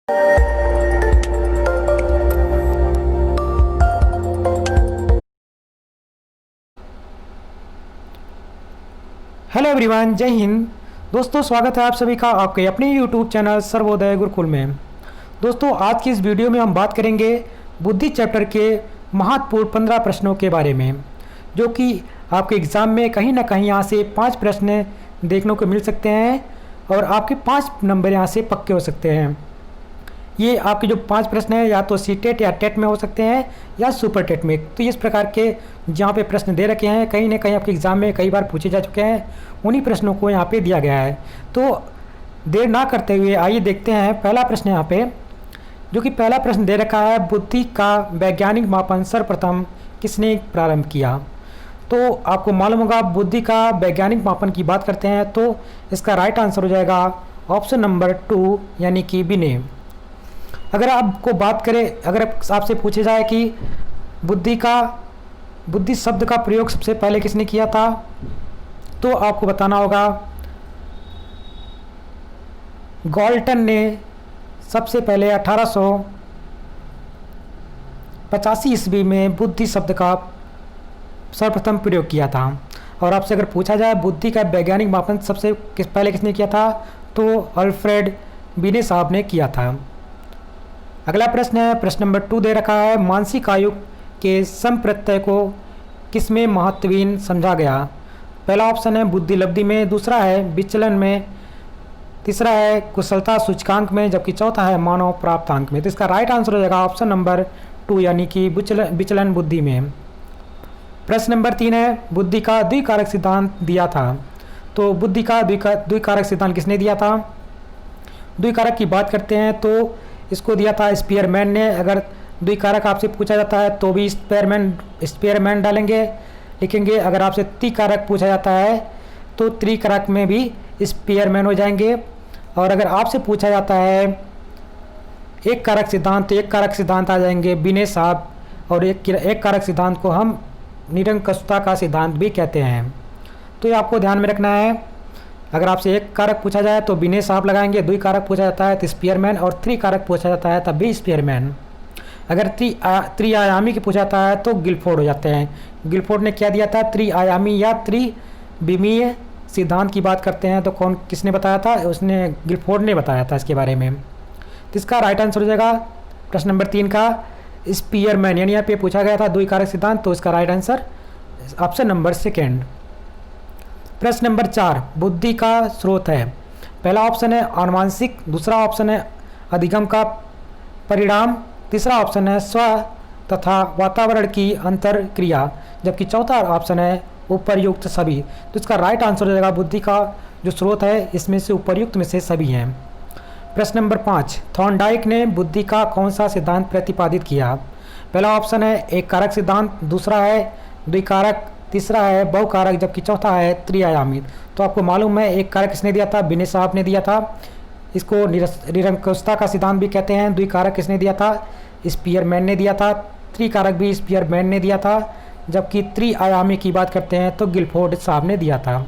Hello everyone, जय हिंद। दोस्तों, स्वागत है आप सभी का आपके अपने यूट्यूब चैनल सर्वोदय गुरुकुल में। दोस्तों, आज की इस वीडियो में हम बात करेंगे बुद्धि चैप्टर के महत्वपूर्ण 15 प्रश्नों के बारे में, जो कि आपके एग्ज़ाम में कहीं ना कहीं यहाँ से 5 प्रश्न देखने को मिल सकते हैं और आपके 5 नंबर यहाँ से पक्के हो सकते हैं। ये आपके जो 5 प्रश्न हैं या तो सीटेट या टेट में हो सकते हैं या सुपर टेट में। तो इस प्रकार के जहाँ पे प्रश्न दे रखे हैं, कहीं ना कहीं आपके एग्ज़ाम में कई बार पूछे जा चुके हैं, उन्हीं प्रश्नों को यहाँ पे दिया गया है। तो देर ना करते हुए आइए देखते हैं पहला प्रश्न यहाँ पे, जो कि पहला प्रश्न दे रखा है, बुद्धि का वैज्ञानिक मापन सर्वप्रथम किसने प्रारंभ किया। तो आपको मालूम होगा, बुद्धि का वैज्ञानिक मापन की बात करते हैं तो इसका राइट आंसर हो जाएगा ऑप्शन नंबर 2 यानी कि बिने। अगर आपको बात करें, अगर आपसे पूछे जाए कि बुद्धि शब्द का प्रयोग सबसे पहले किसने किया था, तो आपको बताना होगा गॉल्टन ने सबसे पहले 1885 ईस्वी में बुद्धि शब्द का सर्वप्रथम प्रयोग किया था। और आपसे अगर पूछा जाए बुद्धि का वैज्ञानिक मापन सबसे पहले किसने किया था, तो अल्फ्रेड बिने साहब ने किया था। अगला प्रश्न है, प्रश्न नंबर 2 दे रखा है, मानसिक आयु के संप्रत्यय को किसमें महत्वहीन समझा गया। पहला ऑप्शन है बुद्धि लब्धि में, दूसरा है विचलन में, तीसरा है कुशलता सूचकांक में, जबकि चौथा है मानव प्राप्तांक में। तो इसका राइट आंसर हो जाएगा ऑप्शन नंबर 2 यानी कि विचलन बुद्धि में। प्रश्न नंबर 3 है, बुद्धि का द्विकारक सिद्धांत दिया था। तो बुद्धि का द्विकारक सिद्धांत किसने दिया था। द्विकारक की बात करते हैं तो इसको दिया था स्पीयरमैन ने। अगर द्विकारक आपसे पूछा जाता है तो भी स्पीयरमैन लिखेंगे। अगर आपसे त्रिकारक पूछा जाता है तो त्रिकारक में भी स्पीयरमैन हो जाएंगे। और अगर आपसे पूछा जाता है एक कारक सिद्धांत, तो एक कारक सिद्धांत आ जाएंगे बिने साहब। और एक कारक सिद्धांत को हम निरंकुशता का सिद्धांत भी कहते हैं। तो ये आपको ध्यान में रखना है। अगर आपसे एक कारक पूछा जाए तो बिने साहब लगाएंगे, द्विकारक पूछा जाता है तो स्पीयरमैन, और त्रिकारक पूछा जाता है तब भी स्पीयरमैन। अगर त्रिआयामी की पूछा जाता है तो गिलफोर्ड हो जाते हैं। गिलफोर्ड ने क्या दिया था, त्रिआयामी या त्रिविमीय सिद्धांत की बात करते हैं तो किसने बताया था, उसने गिलफोर्ड ने बताया था इसके बारे में। तो इसका राइट आंसर हो जाएगा प्रश्न नंबर 3 का स्पीयरमैन, यानी यहाँ पे पूछा गया था द्विकारक सिद्धांत, तो इसका राइट आंसर ऑप्शन नंबर 2। प्रश्न नंबर 4, बुद्धि का स्रोत है। पहला ऑप्शन है आनुवांशिक, दूसरा ऑप्शन है अधिगम का परिणाम, तीसरा ऑप्शन है स्व तथा वातावरण की अंतर क्रिया, जबकि चौथा ऑप्शन है उपर्युक्त सभी। तो इसका राइट आंसर हो जाएगा बुद्धि का जो स्रोत है इसमें से उपर्युक्त में से सभी हैं। प्रश्न नंबर 5, थॉर्नडाइक ने बुद्धि का कौन सा सिद्धांत प्रतिपादित किया। पहला ऑप्शन है एक कारक सिद्धांत, दूसरा है द्विकारक, तीसरा है बहुकारक, जबकि चौथा है त्रिआयामी। तो आपको मालूम है एक कारक किसने दिया था, बिने साहब ने दिया था। इसको निरंकुशता का सिद्धांत भी कहते हैं। द्विकारक किसने दिया था, स्पीयरमैन ने दिया था। त्रिकारक भी स्पीयरमैन ने दिया था, जबकि त्रिआयामी की बात करते हैं तो गिलफोर्ड साहब ने दिया था।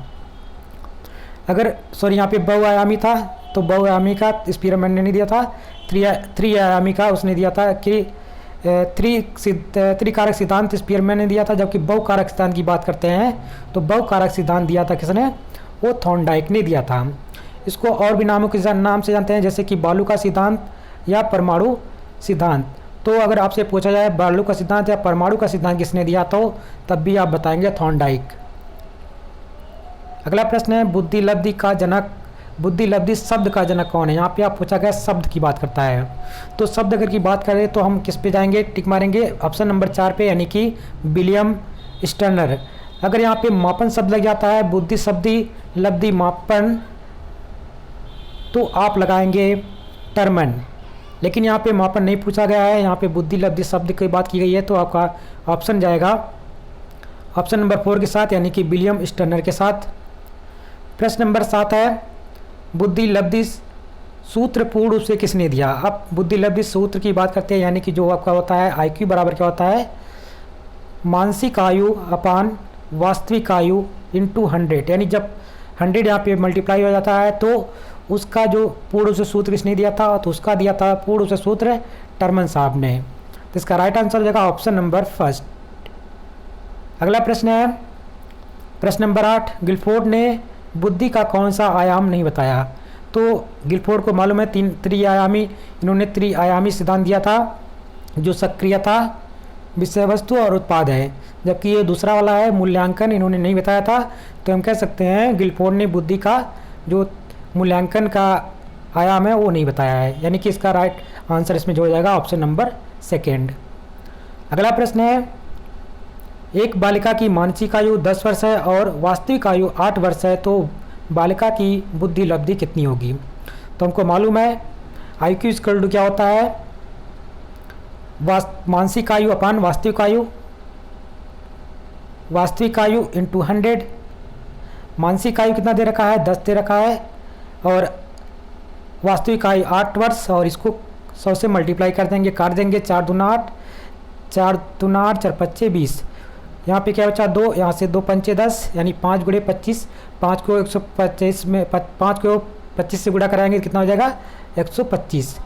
यहाँ पे बहुआयामी था तो बहुआयामी का स्पीयरमैन ने नहीं दिया था। त्रिआयामी का उसने दिया था कि त्रिकारक सिद्धांत स्पीयरमैन ने दिया था, जबकि बहुकारक सिद्धांत की बात करते हैं तो बहुकारक सिद्धांत दिया था किसने, वो थॉर्नडाइक ने दिया था। इसको और भी नामों के नाम से जानते हैं, जैसे कि बालू का सिद्धांत या परमाणु सिद्धांत। तो अगर आपसे पूछा जाए बालू का सिद्धांत या परमाणु का सिद्धांत किसने दिया तो तब भी आप बताएंगे थॉर्नडाइक। अगला प्रश्न है, बुद्धि लब्धि शब्द का जनक कौन है। यहाँ पे आप पूछा गया शब्द की बात करता है, तो शब्द अगर की बात करें तो हम किस पे जाएंगे, टिक मारेंगे ऑप्शन नंबर 4 पे, यानी कि विलियम स्टर्नर। अगर यहाँ पे मापन शब्द लग जाता है, बुद्धि शब्दी लब्धि मापन, तो आप लगाएंगे टर्मन। लेकिन यहाँ पे मापन नहीं पूछा गया है, यहाँ पे बुद्धि लब्धि शब्द की बात की गई है, तो आपका ऑप्शन जाएगा ऑप्शन नंबर 4 के साथ, यानी कि विलियम स्टर्नर के साथ। प्रश्न नंबर 7 है, बुद्धि लब्धि सूत्र पूर्ण रूप से किसने दिया। अब बुद्धि लब्धि सूत्र की बात करते हैं, यानी कि जो आपका होता है IQ बराबर क्या होता है, मानसिक आयु अपान वास्तविक आयु इंटू 100, यानी जब 100 यहाँ पे मल्टीप्लाई हो जाता है तो उसका जो पूर्ण रूप से सूत्र किसने दिया था, तो उसका दिया था पूर्ण रूप से सूत्र टर्मन साहब ने। तो इसका राइट आंसर हो जाएगा ऑप्शन नंबर फर्स्ट। अगला प्रश्न है प्रश्न नंबर 8, गिलफोर्ड ने बुद्धि का कौन सा आयाम नहीं बताया। तो गिलफोर्ड को मालूम है इन्होंने त्रिआयामी सिद्धांत दिया था, जो सक्रियता, विषय वस्तु और उत्पाद है। जबकि ये दूसरा वाला है मूल्यांकन, इन्होंने नहीं बताया था। तो हम कह सकते हैं गिलफोर्ड ने बुद्धि का जो मूल्यांकन का आयाम है वो नहीं बताया है, यानी कि इसका राइट आंसर इसमें जोड़ जाएगा ऑप्शन नंबर सेकेंड। अगला प्रश्न है, एक बालिका की मानसिक आयु 10 वर्ष है और वास्तविक आयु 8 वर्ष है, तो बालिका की बुद्धि लब्धि कितनी होगी। तो हमको मालूम है IQ इक्वल टू क्या होता है, मानसिक आयु अपान वास्तविक आयु, वास्तविक आयु इंटू 100। मानसिक आयु कितना दे रखा है, 10 दे रखा है, और वास्तविक आयु 8 वर्ष, और इसको 100 से मल्टीप्लाई कर देंगे, काट देंगे, 4 दूना 8, 4 दूना 8, 4 पच्चे 20। यहाँ पे क्या बचा 2, यहाँ से 2 पंचे 10, यानी 5 गुणे 25, 5 को 125 में 5 को 25 से गुणा कराएंगे कितना हो जाएगा 125।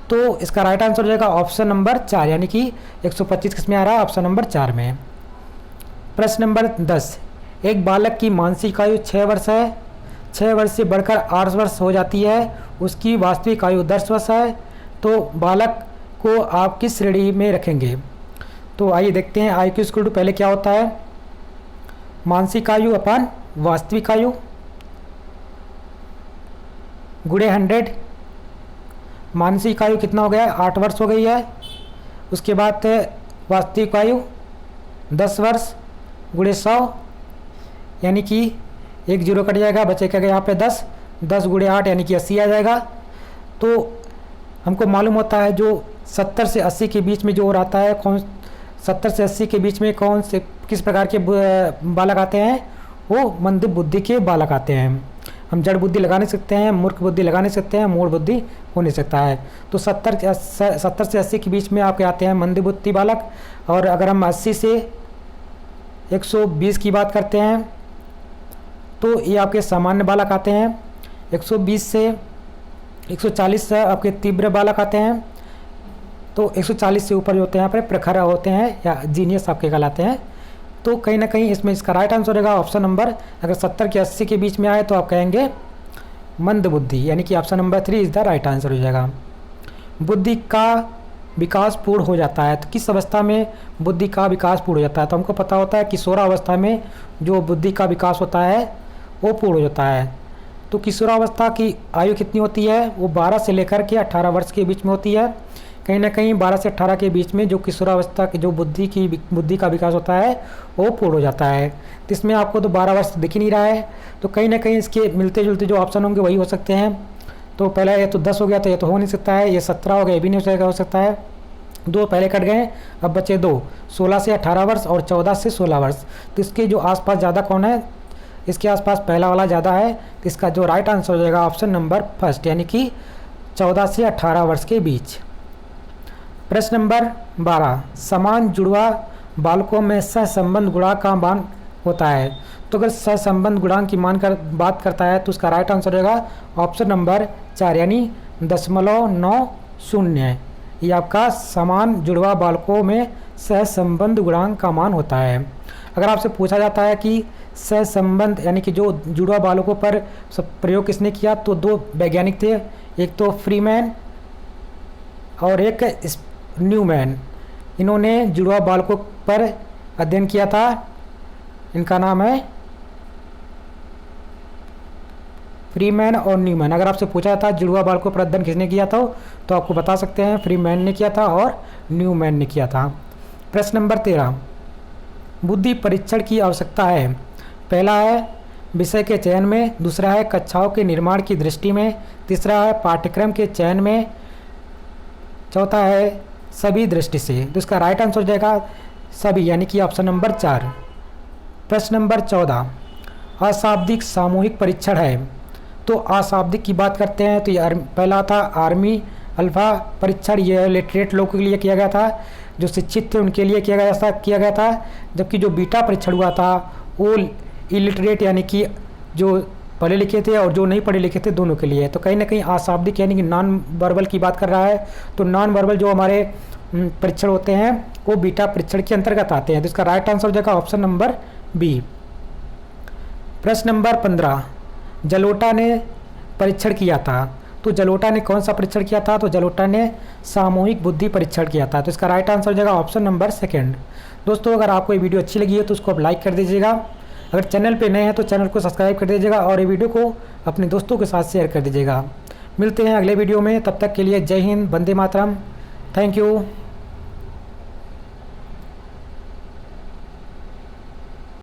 तो इसका राइट आंसर हो जाएगा ऑप्शन नंबर 4, यानी कि 125 किस में आ रहा है, ऑप्शन नंबर 4 में। प्रश्न नंबर 10, एक बालक की मानसिक आयु 6 वर्ष है, 6 वर्ष से बढ़कर 8 वर्ष हो जाती है, उसकी वास्तविक आयु 10 वर्ष है, तो बालक को आप किस श्रेणी में रखेंगे। तो आइए देखते हैं IQ इक्वल टू पहले क्या होता है, मानसिक आयु अपान वास्तविक आयु गुणे 100। मानसिक आयु कितना हो गया है, 8 वर्ष हो गई है। उसके बाद वास्तविक आयु 10 वर्ष गुणे 100, यानी कि 1 जीरो कट जाएगा, बचेगा यहाँ पे 10, 10 गुणे 8 यानी कि 80 आ जाएगा। तो हमको मालूम होता है जो 70 से 80 के बीच में जो रहता है, 70 से 80 के बीच में किस प्रकार के बालक आते हैं, वो मंद बुद्धि के बालक आते हैं। हम जड़ बुद्धि लगा नहीं सकते हैं, मूर्ख बुद्धि लगा नहीं सकते हैं, मूढ़ बुद्धि हो नहीं सकता है। तो 70 से 80 के बीच में आपके आते हैं मंद बुद्धि बालक। और अगर हम 80 से 120 की बात करते हैं तो ये आपके सामान्य बालक आते हैं। 120 से 140 से आपके तीव्र बालक आते हैं। तो 140 से ऊपर जो होते हैं यहाँ पर प्रखर होते हैं या जीनियस आपके कहलाते हैं। तो कहीं ना कहीं इसमें इसका राइट आंसर रहेगा ऑप्शन नंबर, अगर 70 के 80 के बीच में आए तो आप कहेंगे मंद बुद्धि, यानी कि option number 3 is the right answer हो जाएगा। बुद्धि का विकास पूर्ण हो जाता है, तो किस अवस्था में बुद्धि का विकास पूर्ण हो जाता है। तो हमको पता होता है किशोरावस्था में जो बुद्धि का विकास होता है वो पूर्ण हो जाता है। तो किशोरावस्था की आयु कितनी होती है, वो 12 से लेकर के 18 वर्ष के बीच में होती है। कहीं ना कहीं 12 से 18 के बीच में जो किशोरावस्था की जो बुद्धि का विकास होता है वो पूर्ण हो जाता है। तो इसमें आपको तो 12 वर्ष दिख ही नहीं रहा है, तो कहीं ना कहीं इसके मिलते जुलते जो ऑप्शन होंगे वही हो सकते हैं। तो पहला ये तो 10 हो गया, तो ये तो हो नहीं सकता है। ये 17 हो गया, ये भी नहीं हो सकता है। 2 पहले कट गए, अब बचे 2, 16 से 18 वर्ष और 14 से 16 वर्ष। तो इसके जो आसपास ज़्यादा कौन है, इसके आसपास पहला वाला ज़्यादा है। तो इसका जो राइट आंसर हो जाएगा ऑप्शन नंबर फर्स्ट, यानी कि 14 से 18 वर्ष के बीच। प्रश्न नंबर 12, समान जुड़वा बालकों में सहसंबंध गुणांक का मान होता है। तो अगर सहसंबंध गुणांक की बात करता है तो उसका राइट आंसर रहेगा ऑप्शन नंबर 4, यानी 0.90। ये आपका समान जुड़वा बालकों में सहसंबंध गुणांक का मान होता है। अगर आपसे पूछा जाता है कि सहसंबंध यानी कि जो जुड़वा बालकों पर प्रयोग किसने किया, तो 2 वैज्ञानिक थे, एक तो फ्रीमैन और एक न्यूमैन। इन्होंने जुड़वा बालकों पर अध्ययन किया था। इनका नाम है फ्रीमैन और न्यूमैन। अगर आपसे पूछा था जुड़वा बालकों पर अध्ययन किसने किया था तो आपको बता सकते हैं फ्रीमैन ने किया था और न्यूमैन ने किया था। प्रश्न नंबर 13, बुद्धि परीक्षण की आवश्यकता है। पहला है विषय के चयन में, दूसरा है कक्षाओं के निर्माण की दृष्टि में, तीसरा है पाठ्यक्रम के चयन में, चौथा है सभी दृष्टि से। तो इसका राइट आंसर हो जाएगा सभी, यानी कि ऑप्शन नंबर 4। प्रश्न नंबर 14, अशाब्दिक सामूहिक परीक्षण है। तो अशाब्दिक की बात करते हैं तो ये पहला था आर्मी अल्फा परीक्षण, ये लिटरेट लोगों के लिए किया गया था, जो शिक्षित थे उनके लिए किया गया था। जबकि जो बीटा परीक्षण हुआ था वो इलिटरेट यानी कि जो पढ़े लिखे थे और जो नहीं पढ़े लिखे थे दोनों के लिए। तो कहीं ना कहीं अशाब्दिक यानी कि नॉन वर्बल की बात कर रहा है। तो नॉन वर्बल जो हमारे परीक्षण होते हैं वो बीटा परीक्षण के अंतर्गत आते हैं। तो इसका राइट आंसर हो जाएगा ऑप्शन नंबर बी। प्रश्न नंबर 15, जलोटा ने परीक्षण किया था। तो जलोटा ने कौन सा परीक्षण किया था? तो जलोटा ने सामूहिक बुद्धि परीक्षण किया था। तो इसका राइट आंसर हो जाएगा ऑप्शन नंबर सेकंड। दोस्तों अगर आपको ये वीडियो अच्छी लगी है तो उसको आप लाइक कर दीजिएगा। अगर चैनल पे नए हैं तो चैनल को सब्सक्राइब कर दीजिएगा और ये वीडियो को अपने दोस्तों के साथ शेयर कर दीजिएगा। मिलते हैं अगले वीडियो में, तब तक के लिए जय हिंद, वंदे मातरम, थैंक यू।